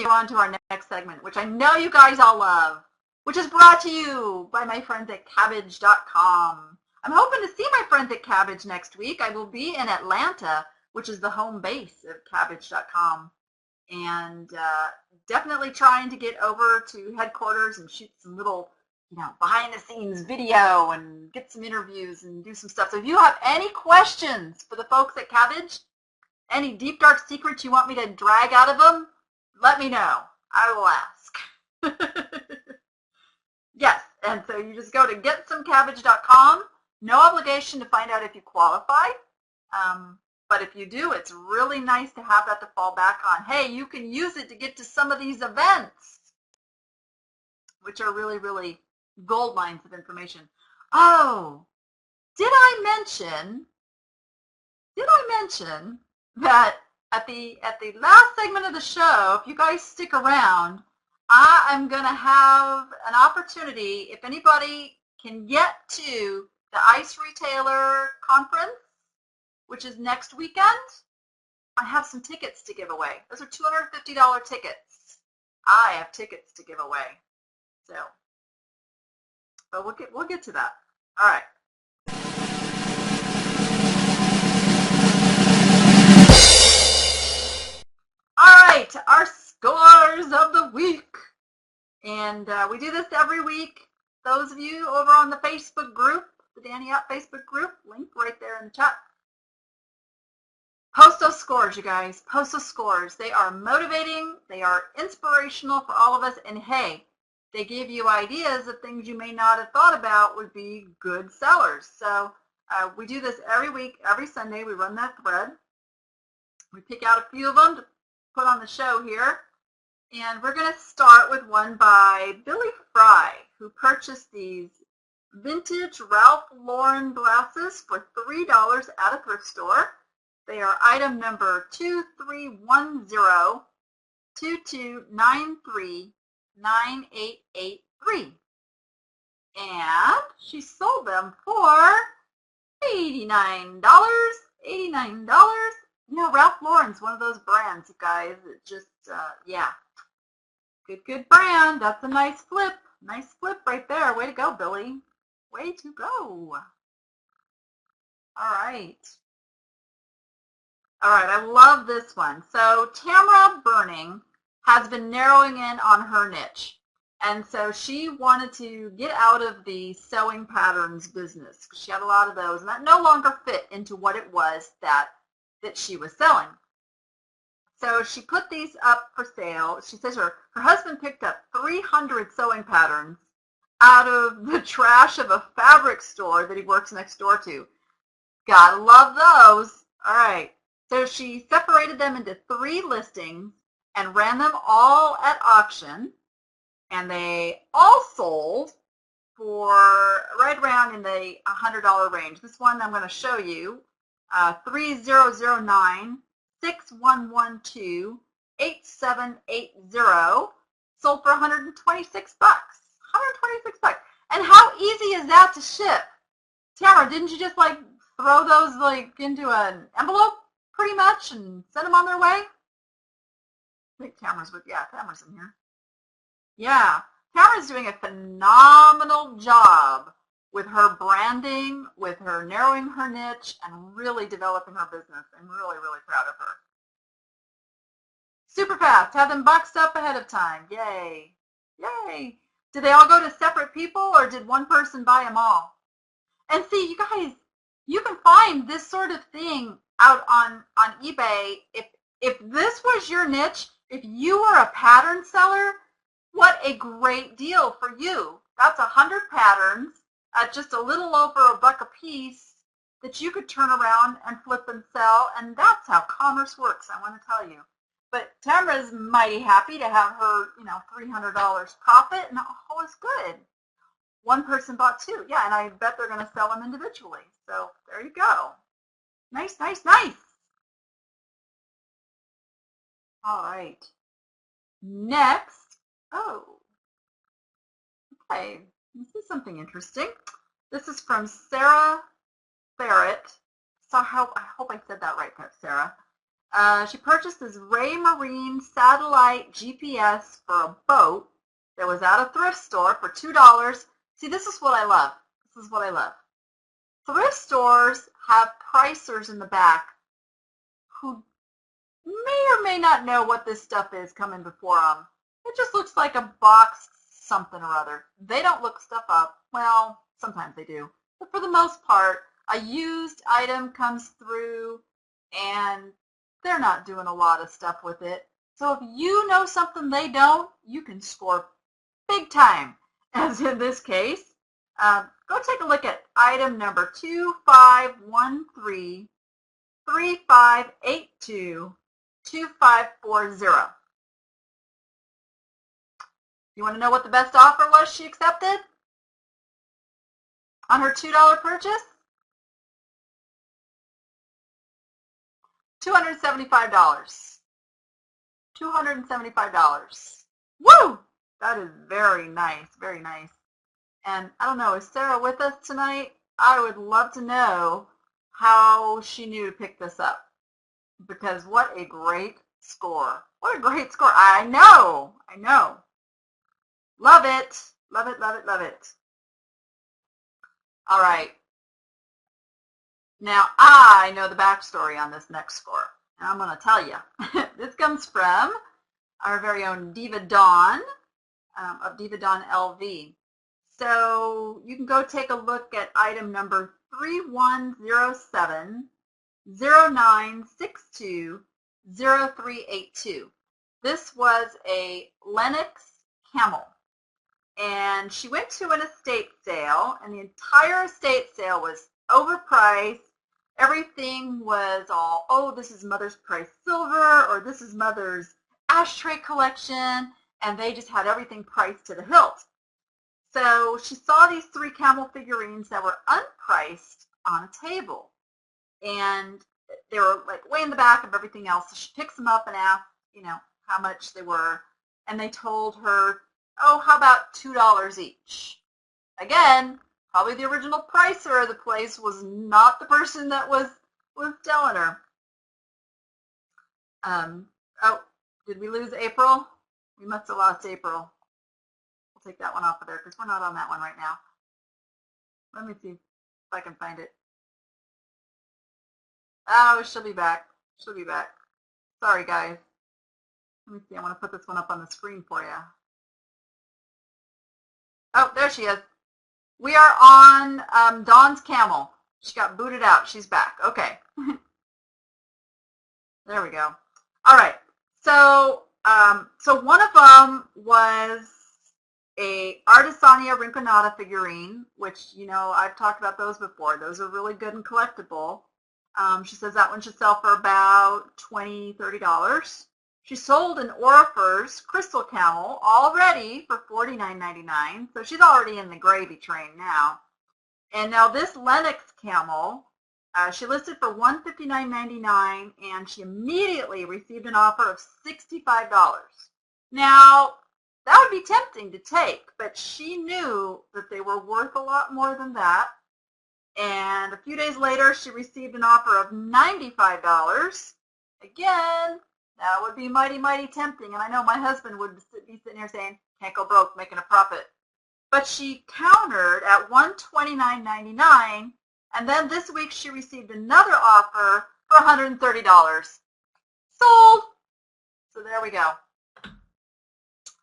continue on to our next segment, which I know you guys all love, which is brought to you by my friends at Cabbage.com. I'm hoping to see my friends at Cabbage next week. I will be in Atlanta, which is the home base of Cabbage.com, and definitely trying to get over to headquarters and shoot some little, behind-the-scenes video and get some interviews and do some stuff. So if you have any questions for the folks at Cabbage, any deep, dark secrets you want me to drag out of them, let me know. I will ask. Yes, and so you just go to getsomecabbage.com. No obligation to find out if you qualify. But if you do, it's really nice to have that to fall back on. Hey, you can use it to get to some of these events, which are really, really gold mines of information. Oh, did I mention that at the last segment of the show, if you guys stick around, I am going to have an opportunity, if anybody can get to the Ice Retailer Conference, which is next weekend, I have some tickets to give away. Those are $250 tickets. I have tickets to give away. So, but we'll get to that. All right. All right, our scores of the week. And we do this every week. Those of you over on the Facebook group, the Danni App Facebook group, link right there in the chat. Post those scores, you guys. Post those scores. They are motivating. They are inspirational for all of us. And hey, they give you ideas of things you may not have thought about would be good sellers. So we do this every week, every Sunday. We run that thread. We pick out a few of them to put on the show here. And we're going to start with one by Billy Frye, who purchased these vintage Ralph Lauren glasses for $3 at a thrift store. They are item number 2310-2293-9883. And she sold them for $89. Ralph Lauren's one of those brands, you guys. It just, yeah. Good brand. That's a nice flip. Nice flip right there. Way to go, Billy. Way to go. All right. All right, I love this one. So Tamara Burning has been narrowing in on her niche. And so she wanted to get out of the sewing patterns business because she had a lot of those, and that no longer fit into what it was that she was selling. So she put these up for sale. She says her husband picked up 300 sewing patterns out of the trash of a fabric store that he works next door to. Gotta love those. All right. So she separated them into 3 listings and ran them all at auction. And they all sold for right around in the $100 range. This one I'm going to show you, 3009-6112-8780, sold for $126. $126. And how easy is that to ship? Tamara, didn't you just like throw those like into an envelope pretty much and send them on their way? I think Tamara's in here. Yeah, Tamara's doing a phenomenal job with her branding, with her narrowing her niche, and really developing her business. I'm really, really proud of her. Super fast. Have them boxed up ahead of time. Yay. Yay. Did they all go to separate people, or did one person buy them all? And see, you guys, you can find this sort of thing out on eBay. If this was your niche, if you were a pattern seller, what a great deal for you. That's 100 patterns at just a little over $1 a piece that you could turn around and flip and sell, and that's how commerce works, I want to tell you. But Tamara's mighty happy to have her, $300 profit, and all is good. One person bought 2. Yeah, and I bet they're going to sell them individually. So there you go. Nice, nice, nice. All right. Next. Oh, okay. This is something interesting. This is from Sarah Barrett. So I hope I said that right, Sarah. She purchased this Ray Marine satellite GPS for a boat that was at a thrift store for $2. See, this is what I love. This is what I love. Thrift stores have pricers in the back who may or may not know what this stuff is coming before them. It just looks like a box something or other. They don't look stuff up. Well, sometimes they do. But for the most part, a used item comes through and they're not doing a lot of stuff with it. So if you know something they don't, you can score big time. As in this case, go take a look at item number 2513-3582-2540. You want to know what the best offer was she accepted on her $2 purchase? $275. $275. Woo! That is very nice, very nice. And I don't know, is Sarah with us tonight? I would love to know how she knew to pick this up. Because what a great score. What a great score. I know. Love it. Love it, love it, love it. All right. Now, I know the backstory on this next score, and I'm going to tell you. This comes from our very own Diva Dawn of Diva Dawn LV. So you can go take a look at item number 3107-0962-0382. This was a Lenox Camel. And she went to an estate sale, and the entire estate sale was overpriced. Everything was all, oh, this is Mother's Price Silver, or this is Mother's Ashtray Collection, and they just had everything priced to the hilt. So she saw these 3 camel figurines that were unpriced on a table, and they were like way in the back of everything else. So she picks them up and asked, how much they were, and they told her, oh, how about $2 each? Again, probably the original pricer of the place was not the person that was telling her. Oh, did we lose April? We must have lost April. We'll take that one off of there because we're not on that one right now. Let me see if I can find it. Oh, she'll be back. She'll be back. Sorry, guys. Let me see. I want to put this one up on the screen for you. Oh, there she is. We are on Dawn's Camel. She got booted out. She's back. Okay. There we go. All right. So, so one of them was a Sonia Rinconada figurine, which, I've talked about those before. Those are really good and collectible. She says that one should sell for about $20, $30. She sold an Orifer's Crystal Camel already for $49.99, so she's already in the gravy train now. And now this Lenox Camel, she listed for $159.99, and she immediately received an offer of $65. Now, that would be tempting to take, but she knew that they were worth a lot more than that. And a few days later, she received an offer of $95. Again, that would be mighty, mighty tempting. And I know my husband would be sitting here saying, can't go broke making a profit. But she countered at $129.99. And then this week, she received another offer for $130. Sold. So there we go.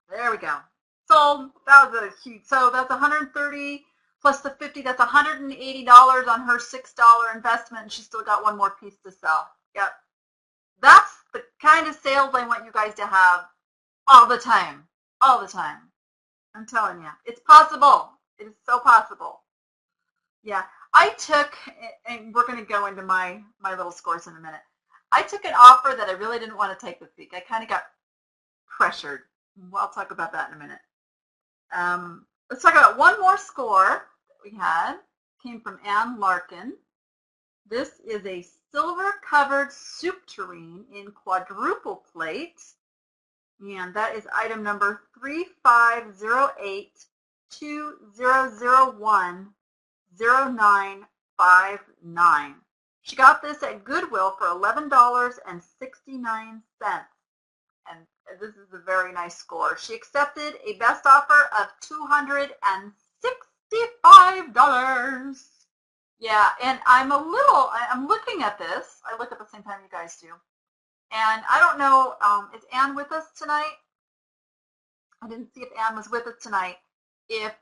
There we go. Sold. That was a huge, so that's $130 plus the $50, that's $180 on her $6 investment, and she still got one more piece to sell. Yep. That's the kind of sales I want you guys to have all the time. All the time. I'm telling you. It's possible. It is so possible. Yeah. I took, and we're going to go into my little scores in a minute. I took an offer that I really didn't want to take this week. I kind of got pressured. Well, I'll talk about that in a minute. Let's talk about one more score that we had. Came from Ann Larkin. This is a silver-covered soup tureen in quadruple plate. And that is item number 3508-2001-0959. She got this at Goodwill for $11.69. And this is a very nice score. She accepted a best offer of $265. Yeah, and I'm looking at this. I look at the same time you guys do. And I don't know, is Anne with us tonight? I didn't see if Anne was with us tonight. If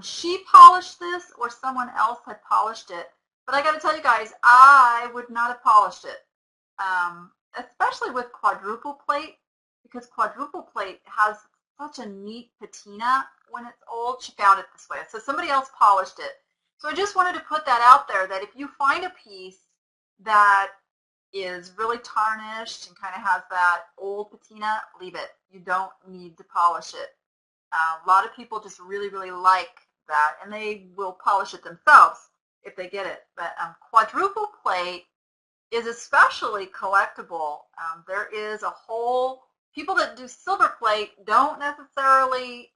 she polished this or someone else had polished it. But I got to tell you guys, I would not have polished it, especially with quadruple plate, because quadruple plate has such a neat patina when it's old. She found it this way. So somebody else polished it. So I just wanted to put that out there, that if you find a piece that is really tarnished and kind of has that old patina, leave it. You don't need to polish it. A lot of people just really, really like that, and they will polish it themselves if they get it. But quadruple plate is especially collectible. There is a whole, people that do silver plate don't necessarily,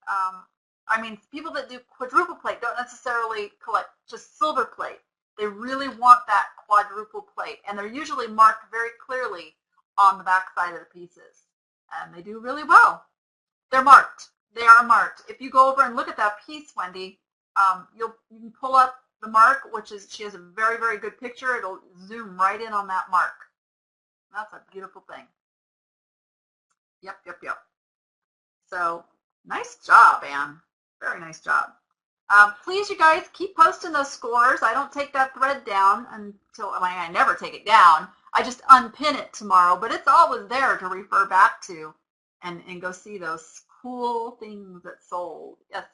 people that do quadruple plate don't necessarily collect just silver plate. They really want that quadruple plate, and they're usually marked very clearly on the back side of the pieces. And they do really well. They're marked. They are marked. If you go over and look at that piece, Wendy, you can pull up the mark, which is, she has a very, very good picture. It'll zoom right in on that mark. That's a beautiful thing. Yep. So nice job, Anne. Very nice job. Please, you guys, keep posting those scores. I don't take that thread down until, I never take it down. I just unpin it tomorrow, but it's always there to refer back to and go see those cool things that sold. Yes.